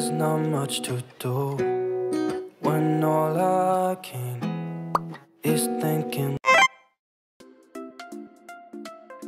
There's not much to do when all I can is thinking.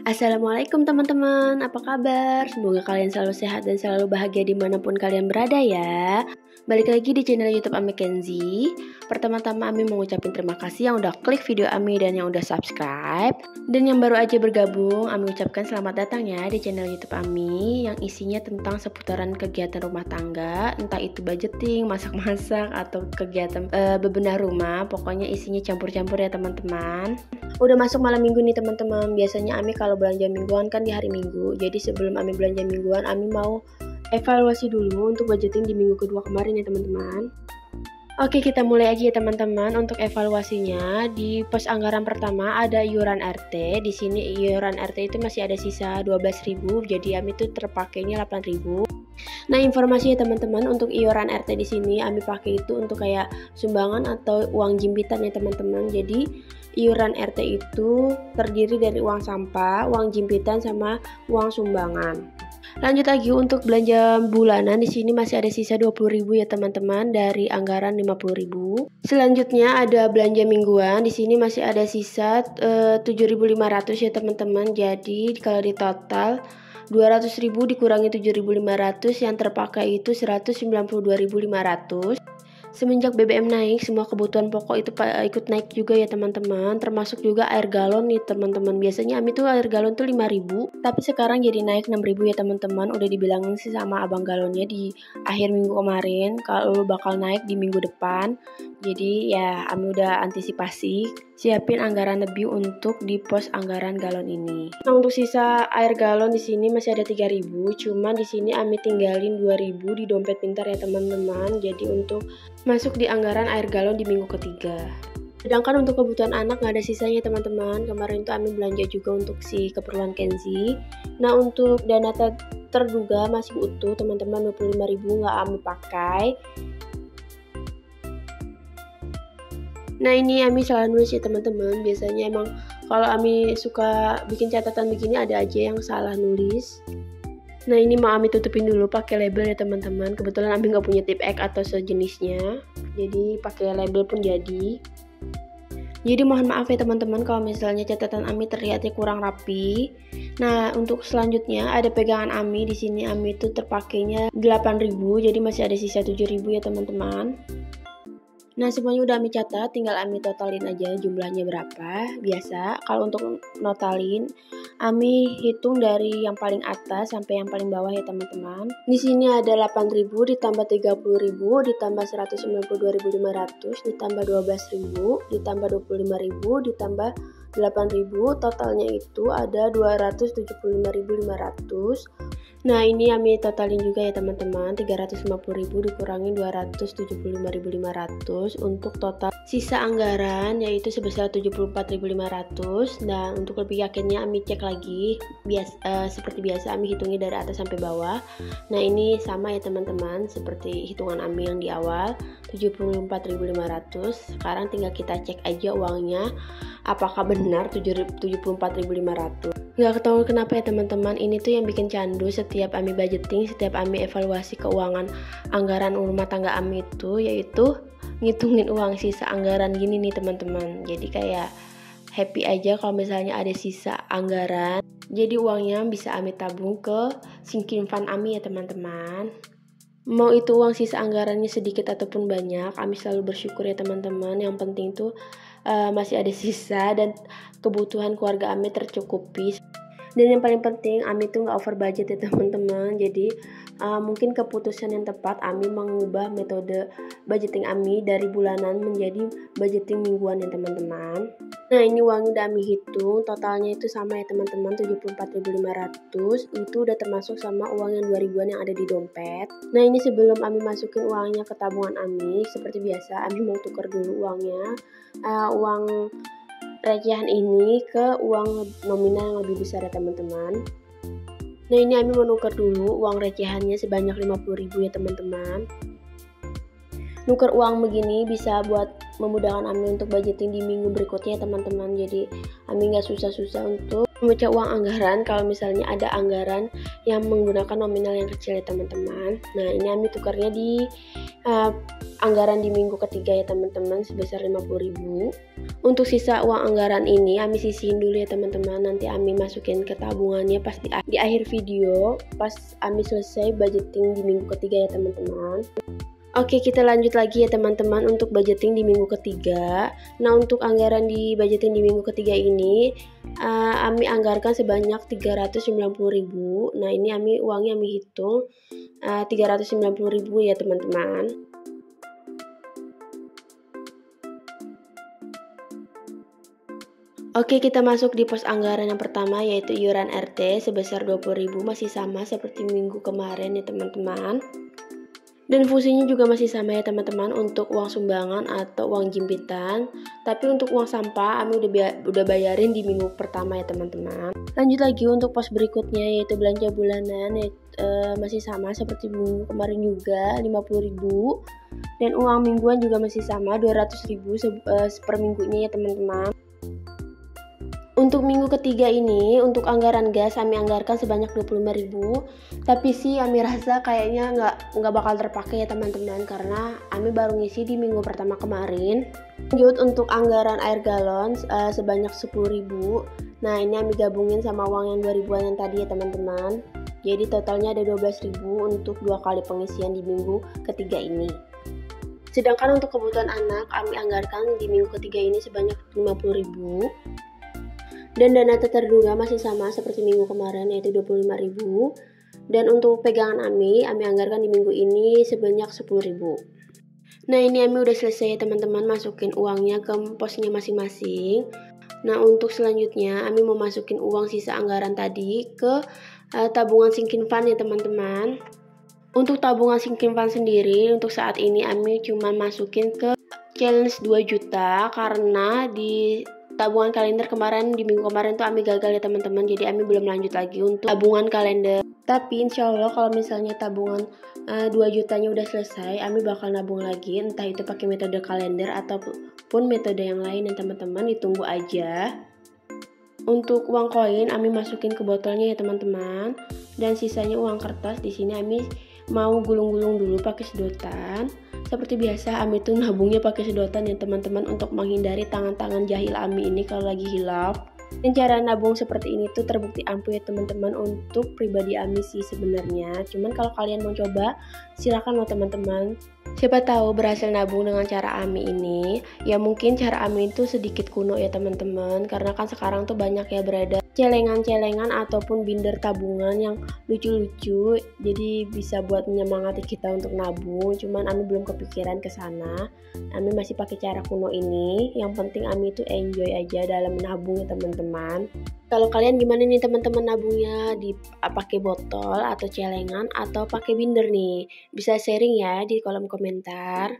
Assalamualaikum teman-teman, apa kabar? Semoga kalian selalu sehat dan selalu bahagia dimanapun kalian berada ya. Balik lagi di channel YouTube Ami Kenzi. Pertama-tama Ami mengucapkan terima kasih yang udah klik video Ami dan yang udah subscribe. Dan yang baru aja bergabung, Ami ucapkan selamat datang ya di channel YouTube Ami yang isinya tentang seputaran kegiatan rumah tangga, entah itu budgeting, masak-masak, atau kegiatan bebenah rumah. Pokoknya isinya campur-campur ya teman-teman. Udah masuk malam minggu nih teman-teman. Biasanya Ami kalau belanja mingguan kan di hari Minggu. Jadi sebelum Ami belanja mingguan, Ami mau evaluasi dulu untuk budgeting di minggu kedua kemarin ya teman-teman. Oke, kita mulai aja ya teman-teman. Untuk evaluasinya, di pos anggaran pertama ada iuran RT. Di sini iuran RT itu masih ada sisa 12.000, jadi Ami tuh terpakainya 8.000. Nah, informasinya teman-teman, untuk iuran RT di sini Ami pakai itu untuk kayak sumbangan atau uang jimpitan ya teman-teman. Jadi iuran RT itu terdiri dari uang sampah, uang jimpitan, sama uang sumbangan. Lanjut lagi untuk belanja bulanan, di sini masih ada sisa 20.000 ya teman-teman dari anggaran 50.000. Selanjutnya ada belanja mingguan, di sini masih ada sisa 7.500 ya teman-teman. Jadi kalau di total 200.000 dikurangi 7.500, yang terpakai itu 192.500. Semenjak BBM naik, semua kebutuhan pokok itu ikut naik juga ya teman-teman. Termasuk juga air galon nih teman-teman. Biasanya Ami tuh air galon tuh 5.000, tapi sekarang jadi naik 6.000 ya teman-teman. Udah dibilangin sih sama abang galonnya di akhir minggu kemarin kalau bakal naik di minggu depan. Jadi ya Ami udah antisipasi, siapin anggaran lebih untuk di pos anggaran galon ini. Nah, untuk sisa air galon di sini masih ada 3.000, cuman di sini Ami tinggalin 2.000 di dompet pintar ya teman-teman. Jadi untuk masuk di anggaran air galon di minggu ketiga. Sedangkan untuk kebutuhan anak nggak ada sisanya teman-teman. Kemarin itu Ami belanja juga untuk si keperluan Kenzi. Nah, untuk dana terduga masih utuh teman-teman, 25.000 nggak Ami pakai. Nah, ini Ami salah nulis ya teman-teman. Biasanya emang kalau Ami suka bikin catatan begini ada aja yang salah nulis. Nah, ini mau Ami tutupin dulu pakai label ya teman-teman. Kebetulan Ami nggak punya tip X atau sejenisnya, jadi pakai label pun jadi. Jadi mohon maaf ya teman-teman kalau misalnya catatan Ami terlihatnya kurang rapi. Nah, untuk selanjutnya ada pegangan Ami. Di sini Ami itu terpakainya 8.000, jadi masih ada sisa 7.000 ya teman-teman. Nah, semuanya udah Ami catat, tinggal Ami totalin aja jumlahnya berapa. Biasa, kalau untuk notalin, Ami hitung dari yang paling atas sampai yang paling bawah ya teman-teman. Di sini ada 8.000 ditambah 30.000 ditambah 192.500 ditambah 12.000 ditambah 25.000 ditambah 8.000, totalnya itu ada 275.500. Nah, ini Ami totalin juga ya teman-teman, 350.000 dikurangi 275.500 untuk total sisa anggaran yaitu sebesar 74.500. Dan untuk lebih yakinnya Ami cek lagi, seperti biasa Ami hitungnya dari atas sampai bawah. Nah, ini sama ya teman-teman seperti hitungan Ami yang di awal, 74.500. Sekarang tinggal kita cek aja uangnya apakah benar 74.500. Gak ketahuan kenapa ya teman-teman, ini tuh yang bikin candu setiap Ami budgeting, setiap Ami evaluasi keuangan anggaran rumah tangga Ami itu, yaitu ngitungin uang sisa anggaran gini nih teman-teman. Jadi kayak happy aja kalau misalnya ada sisa anggaran, jadi uangnya bisa Ami tabung ke sinking fund Ami ya teman-teman. Mau itu uang sisa anggarannya sedikit ataupun banyak, Ami selalu bersyukur ya teman-teman. Yang penting tuh masih ada sisa dan kebutuhan keluarga Ami tercukupi. Dan yang paling penting Ami tuh nggak over budget ya teman-teman. Jadi mungkin keputusan yang tepat Ami mengubah metode budgeting Ami dari bulanan menjadi budgeting mingguan ya teman-teman. Nah, ini uangnya udah Ami hitung, totalnya itu sama ya teman-teman, 74.500. Itu udah termasuk sama uang yang 2.000-an yang ada di dompet. Nah, ini sebelum Ami masukin uangnya ke tabungan Ami, seperti biasa Ami mau tukar dulu uangnya, uang recehan ini ke uang nominal yang lebih besar ya teman-teman. Nah, ini Ami menukar dulu uang recehannya sebanyak 50.000 ya teman-teman. Nuker uang begini bisa buat memudahkan Ami untuk budgeting di minggu berikutnya ya teman-teman. Jadi Ami nggak susah-susah untuk memecah uang anggaran kalau misalnya ada anggaran yang menggunakan nominal yang kecil ya teman-teman. Nah ini Ami tukarnya di anggaran di minggu ketiga ya teman-teman sebesar 50.000. Untuk sisa uang anggaran ini Ami sisihin dulu ya teman-teman, nanti Ami masukin ke tabungannya pas di akhir video pas Ami selesai budgeting di minggu ketiga ya teman-teman. Oke, kita lanjut lagi ya teman-teman untuk budgeting di minggu ketiga. Nah, untuk anggaran di budgeting di minggu ketiga ini Ami anggarkan sebanyak 390.000. Nah, ini uangnya Ami hitung 390.000 ya teman-teman. Oke, kita masuk di pos anggaran yang pertama yaitu iuran RT sebesar 20.000, masih sama seperti minggu kemarin ya teman-teman. Dan fungsinya juga masih sama ya teman-teman untuk uang sumbangan atau uang jimpitan. Tapi untuk uang sampah Ami udah bayarin di minggu pertama ya teman-teman. Lanjut lagi untuk pos berikutnya yaitu belanja bulanan masih sama seperti minggu kemarin juga 50.000. Dan uang mingguan juga masih sama 200.000 per minggunya ya teman-teman. Untuk minggu ketiga ini, untuk anggaran gas Ami anggarkan sebanyak 25.000. Tapi sih Ami rasa kayaknya nggak bakal terpakai ya teman-teman, karena Ami baru ngisi di minggu pertama kemarin. Lanjut untuk anggaran air galon sebanyak 10.000. Nah ini Ami gabungin sama uang yang 2.000-an yang tadi ya teman-teman. Jadi totalnya ada 12.000 untuk 2 kali pengisian di minggu ketiga ini. Sedangkan untuk kebutuhan anak Ami anggarkan di minggu ketiga ini sebanyak 50.000. Dan dana tak terduga masih sama seperti minggu kemarin yaitu 25.000. Dan untuk pegangan Ami anggarkan di minggu ini sebanyak 10.000. Nah ini Ami udah selesai ya teman-teman masukin uangnya ke posnya masing-masing. Nah untuk selanjutnya Ami mau masukin uang sisa anggaran tadi ke tabungan sinking fund ya teman-teman. Untuk tabungan sinking fund sendiri untuk saat ini Ami cuma masukin ke challenge 2 juta karena di tabungan kalender kemarin di minggu kemarin tuh Ami gagal ya teman-teman, jadi Ami belum lanjut lagi untuk tabungan kalender. Tapi insya Allah kalau misalnya tabungan 2 jutanya udah selesai, Ami bakal nabung lagi, entah itu pakai metode kalender ataupun metode yang lain ya teman-teman, ditunggu aja. Untuk uang koin Ami masukin ke botolnya ya teman-teman, dan sisanya uang kertas di sini Ami mau gulung-gulung dulu pakai sedotan. Seperti biasa Ami tuh nabungnya pakai sedotan ya teman-teman untuk menghindari tangan-tangan jahil Ami ini kalau lagi hilaf. Dan cara nabung seperti ini tuh terbukti ampuh ya teman-teman untuk pribadi Ami sih sebenarnya. Cuman kalau kalian mau coba silakan loh teman-teman. Siapa tahu berhasil nabung dengan cara Ami ini. Ya mungkin cara Ami itu sedikit kuno ya teman-teman, karena kan sekarang tuh banyak ya beredar celengan-celengan ataupun binder tabungan yang lucu-lucu, jadi bisa buat menyemangati kita untuk nabung. Cuman Ami belum kepikiran ke sana. Ami masih pakai cara kuno ini. Yang penting Ami itu enjoy aja dalam menabung ya teman-teman. Kalau kalian gimana nih teman-teman nabungnya, pakai botol atau celengan atau pakai binder nih? Bisa sharing ya di kolom komentar.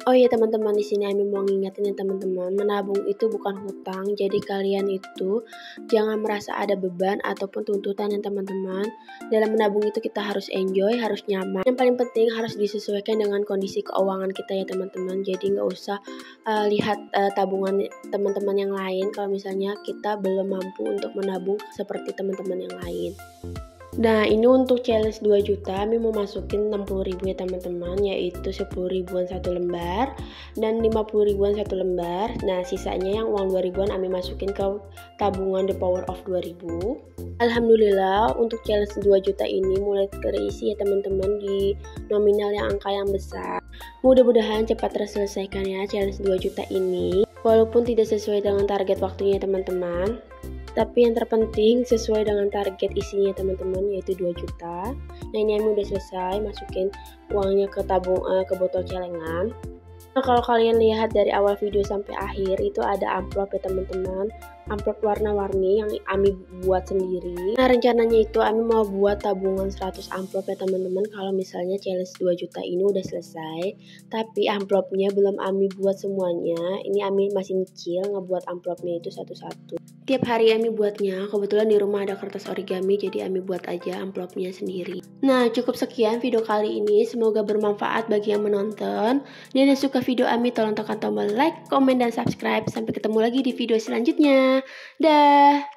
Oh iya teman-teman, di sini Ami mau ngingetin ya teman-teman, menabung itu bukan hutang. Jadi kalian itu jangan merasa ada beban ataupun tuntutan ya teman-teman. Dalam menabung itu kita harus enjoy, harus nyaman. Yang paling penting harus disesuaikan dengan kondisi keuangan kita ya teman-teman. Jadi nggak usah lihat tabungan teman-teman yang lain kalau misalnya kita belum mampu untuk menabung seperti teman-teman yang lain. Nah ini untuk challenge 2 juta Ami mau masukin 60.000 ya teman-teman, yaitu 10 ribuan satu lembar dan 50 ribuan satu lembar. Nah sisanya yang uang 2 ribuan Ami masukin ke tabungan The Power of 2000. Alhamdulillah untuk challenge 2 juta ini mulai terisi ya teman-teman di nominal yang angka yang besar. Mudah-mudahan cepat terselesaikan ya challenge 2 juta ini, walaupun tidak sesuai dengan target waktunya teman-teman. Tapi yang terpenting sesuai dengan target isinya teman-teman, yaitu 2 juta. Nah ini Ami udah selesai masukin uangnya ke ke botol celengan. Nah kalau kalian lihat dari awal video sampai akhir itu ada amplop ya teman-teman, amplop warna-warni yang Ami buat sendiri. Nah rencananya itu Ami mau buat tabungan 100 amplop ya teman-teman kalau misalnya challenge 2 juta ini udah selesai. Tapi amplopnya belum Ami buat semuanya, ini Ami masih nyicil ngebuat amplopnya itu satu-satu. Tiap hari Ami buatnya, kebetulan di rumah ada kertas origami jadi Ami buat aja amplopnya sendiri. Nah cukup sekian video kali ini, semoga bermanfaat bagi yang menonton. Dan yang suka video Ami tolong tekan tombol like, komen, dan subscribe. Sampai ketemu lagi di video selanjutnya. Dah.